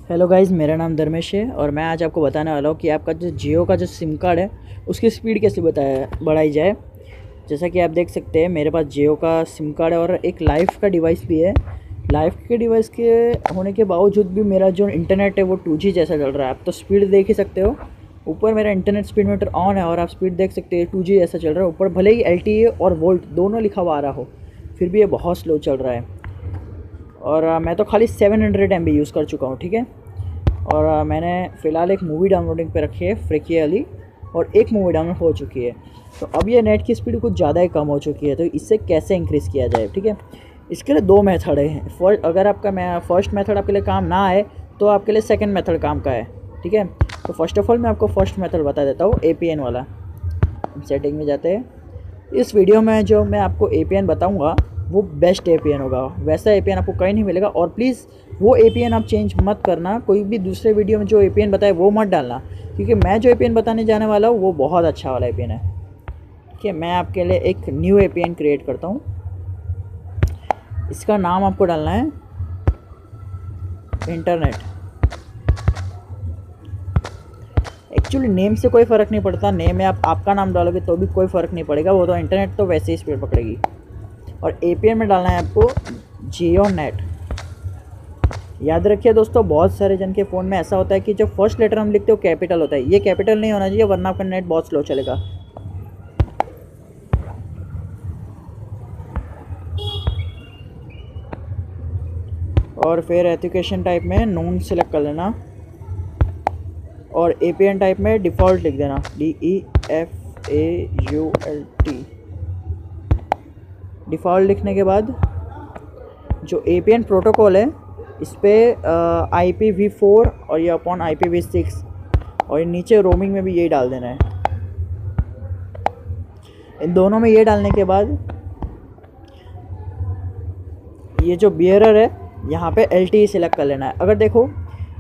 Hello guys, मेरा नाम धर्मेश है और मैं आज आपको बताने वाला हूँ कि आपका जो जियो का जो सिम कार्ड है उसकी स्पीड कैसे बढ़ाई जाए। जैसा कि आप देख सकते हैं मेरे पास जियो का सिम कार्ड है और एक लाइफ का डिवाइस भी है। लाइफ के डिवाइस के होने के बावजूद भी मेरा जो इंटरनेट है वो 2G जैसा चल रहा है। आप तो स्पीड देख ही सकते हो, ऊपर मेरा इंटरनेट स्पीड मीटर ऑन है और आप स्पीड देख सकते हैं 2G ऐसा चल रहा है। ऊपर भले ही LTE और वोल्ट दोनों लिखा हुआ आ रहा हो, फिर भी ये बहुत स्लो चल रहा है। और मैं तो खाली 700 MB यूज़ कर चुका हूँ, ठीक है। और मैंने फ़िलहाल एक मूवी डाउनलोडिंग पे रखी है, फ्रिकी वाली, और एक मूवी डाउनलोड हो चुकी है। तो अब ये नेट की स्पीड कुछ ज़्यादा ही कम हो चुकी है, तो इससे कैसे इंक्रीज़ किया जाए, ठीक है। इसके लिए दो मेथड हैं। अगर आपका फर्स्ट मेथड आपके लिए काम ना आए तो आपके लिए सेकंड मेथड काम का है, ठीक है। तो फर्स्ट ऑफ ऑल मैं आपको फर्स्ट मेथड बता देता हूँ, APN वाला। सेटिंग में जाते हैं। इस वीडियो में जो मैं आपको APN बताऊँगा वो बेस्ट APN होगा, वैसा APN आपको कहीं नहीं मिलेगा। और प्लीज़ वो APN आप चेंज मत करना, कोई भी दूसरे वीडियो में जो APN बताए वो मत डालना, क्योंकि मैं जो APN बताने जाने वाला हूँ वो बहुत अच्छा वाला APN है, ठीक है। मैं आपके लिए एक न्यू APN क्रिएट करता हूँ। इसका नाम आपको डालना है इंटरनेट। एक्चुअली नेम से कोई फ़र्क नहीं पड़ता, नेम में आप आपका नाम डालोगे तो भी कोई फ़र्क नहीं पड़ेगा, वो तो इंटरनेट तो वैसे ही स्पीड पकड़ेगी। और APN में डालना है आपको जियो नेट। याद रखिए दोस्तों, बहुत सारे जन के फ़ोन में ऐसा होता है कि जो फर्स्ट लेटर हम लिखते हो कैपिटल होता है, ये कैपिटल नहीं होना चाहिए, वरना आपका नेट बहुत स्लो चलेगा। और फिर एजुकेशन टाइप में नोन सेलेक्ट कर लेना और APN टाइप में डिफ़ॉल्ट लिख देना, DEFAULT। डिफ़ॉल्ट लिखने के बाद जो APN प्रोटोकॉल है इस पर IPv4 और ये अपॉन IPv6, और नीचे रोमिंग में भी यही डाल देना है। इन दोनों में ये डालने के बाद ये जो बियरर है यहाँ पे LTE सेलेक्ट कर लेना है। अगर देखो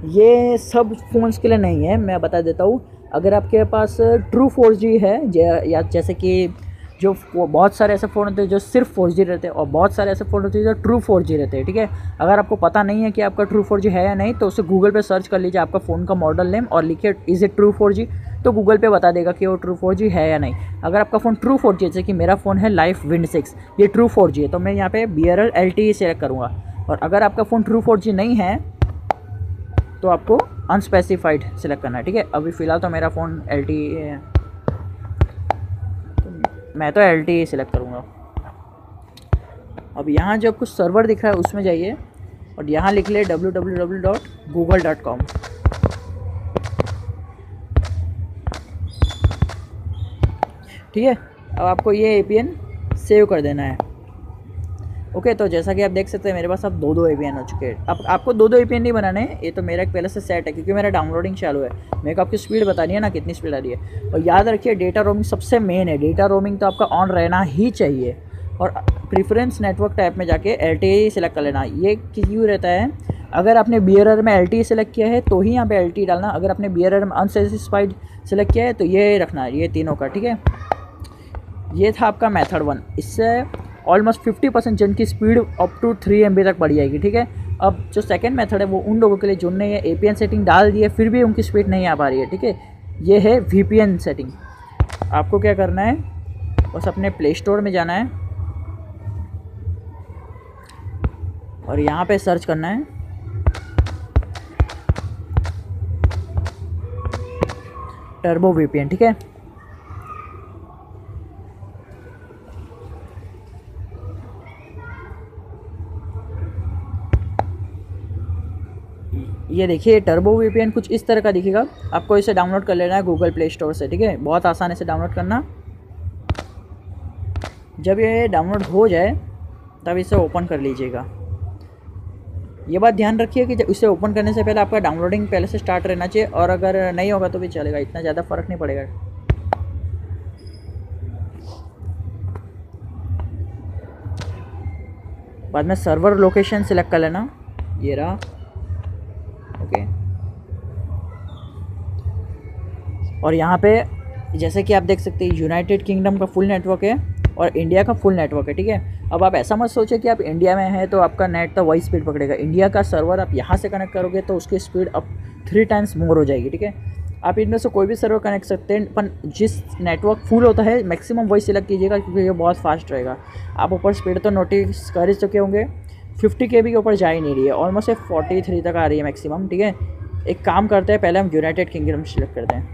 ये सब फ़ोन्स के लिए नहीं है, मैं बता देता हूँ। अगर आपके पास ट्रू 4G है, या जैसे कि जो बहुत सारे ऐसे फ़ोन होते हैं जो सिर्फ 4G रहते हैं, और बहुत सारे ऐसे फ़ोन होते हैं जो ट्रू 4G रहते हैं, ठीक है। अगर आपको पता नहीं है कि आपका ट्रू 4G है या नहीं, तो उसे गूगल पे सर्च कर लीजिए आपका फ़ोन का मॉडल नेम और लिखिए इज़ इट ट्रू 4G, तो गूगल पे बता देगा कि वो ट्रू 4G है या नहीं। अगर आपका फ़ोन ट्रू 4G, जैसे कि मेरा फ़ोन है लाइफ विंड 6, ये ट्रू 4G है, तो मैं यहाँ पे BRL LTE सेलेक्ट करूँगा। और अगर आपका फ़ोन ट्रू 4G नहीं है तो आपको अनस्पेसिफाइड सेलेक्ट करना है, ठीक है। अभी फ़िलहाल तो मेरा फ़ोन LTE है, तो मैं तो LTE सेलेक्ट करूँगा। अब यहाँ जो कुछ सर्वर दिख रहा है उसमें जाइए और यहाँ लिख ले www.google.com। ठीक है, अब आपको ये APN सेव कर देना है। ओके, तो जैसा कि आप देख सकते हैं मेरे पास अब दो APN हो चुके हैं। अब आपको दो APN नहीं बनाने हैं, ये तो मेरा एक पहले से सेट है, क्योंकि मेरा डाउनलोडिंग चालू है। मेरे को आपकी स्पीड बतानी है ना, कितनी स्पीड आ रही है। और याद रखिए डेटा रोमिंग सबसे मेन है, डेटा रोमिंग तो आपका ऑन रहना ही चाहिए। और प्रीफरेंस नेटवर्क टाइप में जाके LTE सेलेक्ट कर लेना। ये क्यों रहता है, अगर आपने BRR में LTE सेलेक्ट किया है तो ही यहाँ पे LTE डालना, अगर आपने BRR में अनसेटिस्फाइड सेलेक्ट किया है तो ये रखना, ये तीनों का, ठीक है। ये था आपका मेथड 1। इससे ऑलमोस्ट 50% जन की स्पीड अप टू 3 MB तक बढ़ जाएगी, ठीक है। अब जो सेकंड मेथड है वो उन लोगों के लिए जिनने ये APN सेटिंग डाल दी है फिर भी उनकी स्पीड नहीं आ पा रही है, ठीक है। ये है VPN सेटिंग। आपको क्या करना है, बस अपने प्ले स्टोर में जाना है और यहाँ पे सर्च करना है टर्बो VPN, ठीक है। ये देखिए टर्बो VPN कुछ इस तरह का दिखेगा। आपको इसे डाउनलोड कर लेना है गूगल प्ले स्टोर से, ठीक है। बहुत आसानी से डाउनलोड करना। जब ये डाउनलोड हो जाए तब इसे ओपन कर लीजिएगा। ये बात ध्यान रखिए कि जब इसे ओपन करने से पहले आपका डाउनलोडिंग पहले से स्टार्ट रहना चाहिए, और अगर नहीं होगा तो भी चलेगा, इतना ज़्यादा फ़र्क नहीं पड़ेगा। बाद में सर्वर लोकेशन सिलेक्ट कर लेना, ये रहा, ओके। और यहाँ पे जैसे कि आप देख सकते हैं यूनाइटेड किंगडम का फुल नेटवर्क है, और इंडिया का फुल नेटवर्क है, ठीक है। अब आप ऐसा मत सोचें कि आप इंडिया में हैं तो आपका नेट तो वही स्पीड पकड़ेगा। इंडिया का सर्वर आप यहाँ से कनेक्ट करोगे तो उसकी स्पीड अब 3 टाइम्स मोर हो जाएगी, ठीक है। आप इनमें से कोई भी सर्वर कनेक्ट सकते हैं, पर जिस नेटवर्क फुल होता है मैक्सिमम वही सिलेक्ट कीजिएगा क्योंकि ये बहुत फास्ट रहेगा। आप ऊपर स्पीड तो नोटिस कर ही चुके होंगे, 50 KB के ऊपर जा ही नहीं रही है, ऑलमोस्ट 43 तक आ रही है मैक्सिमम, ठीक है। एक काम करते हैं, पहले हम यूनाइटेड किंगडम सिलेक्ट करते हैं।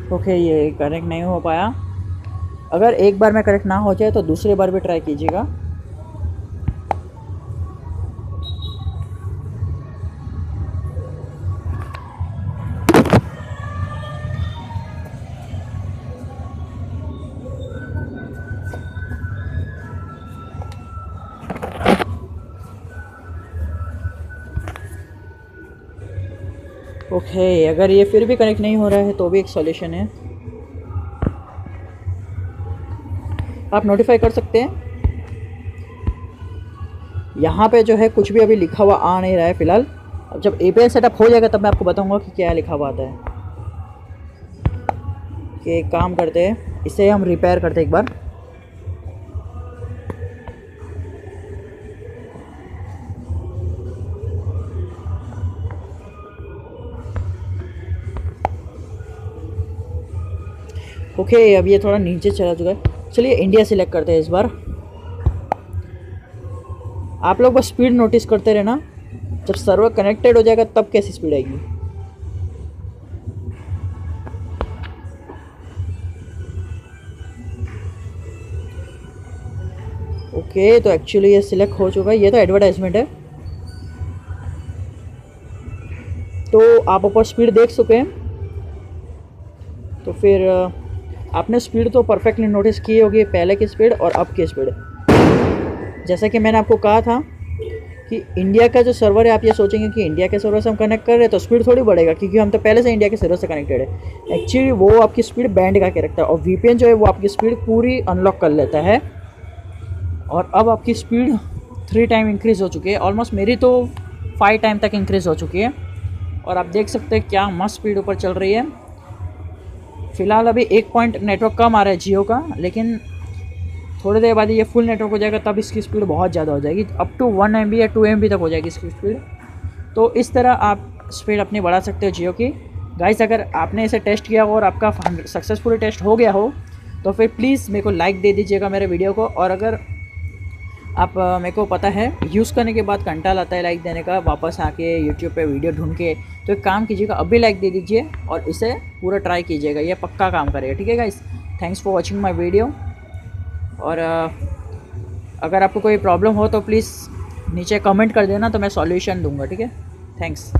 ओके, ये कनेक्ट नहीं हो पाया। अगर एक बार में कनेक्ट ना हो जाए तो दूसरी बार भी ट्राई कीजिएगा। ओके, अगर ये फिर भी कनेक्ट नहीं हो रहा है तो भी एक सॉल्यूशन है, आप नोटिफाई कर सकते हैं। यहाँ पे जो है कुछ भी अभी लिखा हुआ आ नहीं रहा है फ़िलहाल। अब जब API सेटअप हो जाएगा तब मैं आपको बताऊंगा कि क्या लिखा हुआ आता है। कि एक काम करते हैं, इसे हम रिपेयर करते हैं एक बार। ओके, अब ये थोड़ा नीचे चला चुका है। चलिए इंडिया सिलेक्ट करते हैं इस बार। आप लोग बस स्पीड नोटिस करते रहना, जब सर्वर कनेक्टेड हो जाएगा तब कैसी स्पीड आएगी। ओके, तो एक्चुअली ये सिलेक्ट हो चुका है, ये तो एडवर्टाइजमेंट है। तो आप ऊपर स्पीड देख चुके हैं, तो फिर आपने स्पीड तो परफेक्टली नोटिस की होगी, पहले की स्पीड और अब की स्पीड। जैसा कि मैंने आपको कहा था कि इंडिया का जो सर्वर है, आप ये सोचेंगे कि इंडिया के सर्वर से हम कनेक्ट कर रहे हैं तो स्पीड थोड़ी बढ़ेगा, क्योंकि हम तो पहले से इंडिया के सर्वर से कनेक्टेड है। एक्चुअली वो आपकी स्पीड बैंड का के रखता है और VPN जो है वो आपकी स्पीड पूरी अनलॉक कर लेता है। और अब आपकी स्पीड 3 टाइम इंक्रीज़ हो चुकी है, ऑलमोस्ट मेरी तो 5 टाइम तक इंक्रीज़ हो चुकी है। और आप देख सकते हैं क्या मस्त स्पीड ऊपर चल रही है। फ़िलहाल अभी 1 पॉइंट नेटवर्क कम आ रहा है जियो का, लेकिन थोड़ी देर बाद ये फुल नेटवर्क हो जाएगा तब इसकी स्पीड बहुत ज़्यादा हो जाएगी, अप टू 1 MB या 2 MB तक हो जाएगी इसकी स्पीड। तो इस तरह आप स्पीड अपनी बढ़ा सकते हो जियो की। गाइस, अगर आपने इसे टेस्ट किया हो और आपका सक्सेसफुली टेस्ट हो गया हो तो फिर प्लीज़ मेरे को लाइक दे दीजिएगा मेरे वीडियो को। और अगर आप मेरे को पता है यूज़ करने के बाद कंटाल आता है लाइक देने का, वापस आके यूट्यूब पे वीडियो ढूंढ के, तो एक काम कीजिएगा, अभी लाइक दे दीजिए और इसे पूरा ट्राई कीजिएगा, ये पक्का काम करेगा, ठीक है guys. Thanks for watching my video. और अगर आपको कोई प्रॉब्लम हो तो प्लीज़ नीचे कमेंट कर देना, तो मैं सॉल्यूशन दूंगा, ठीक है। थैंक्स।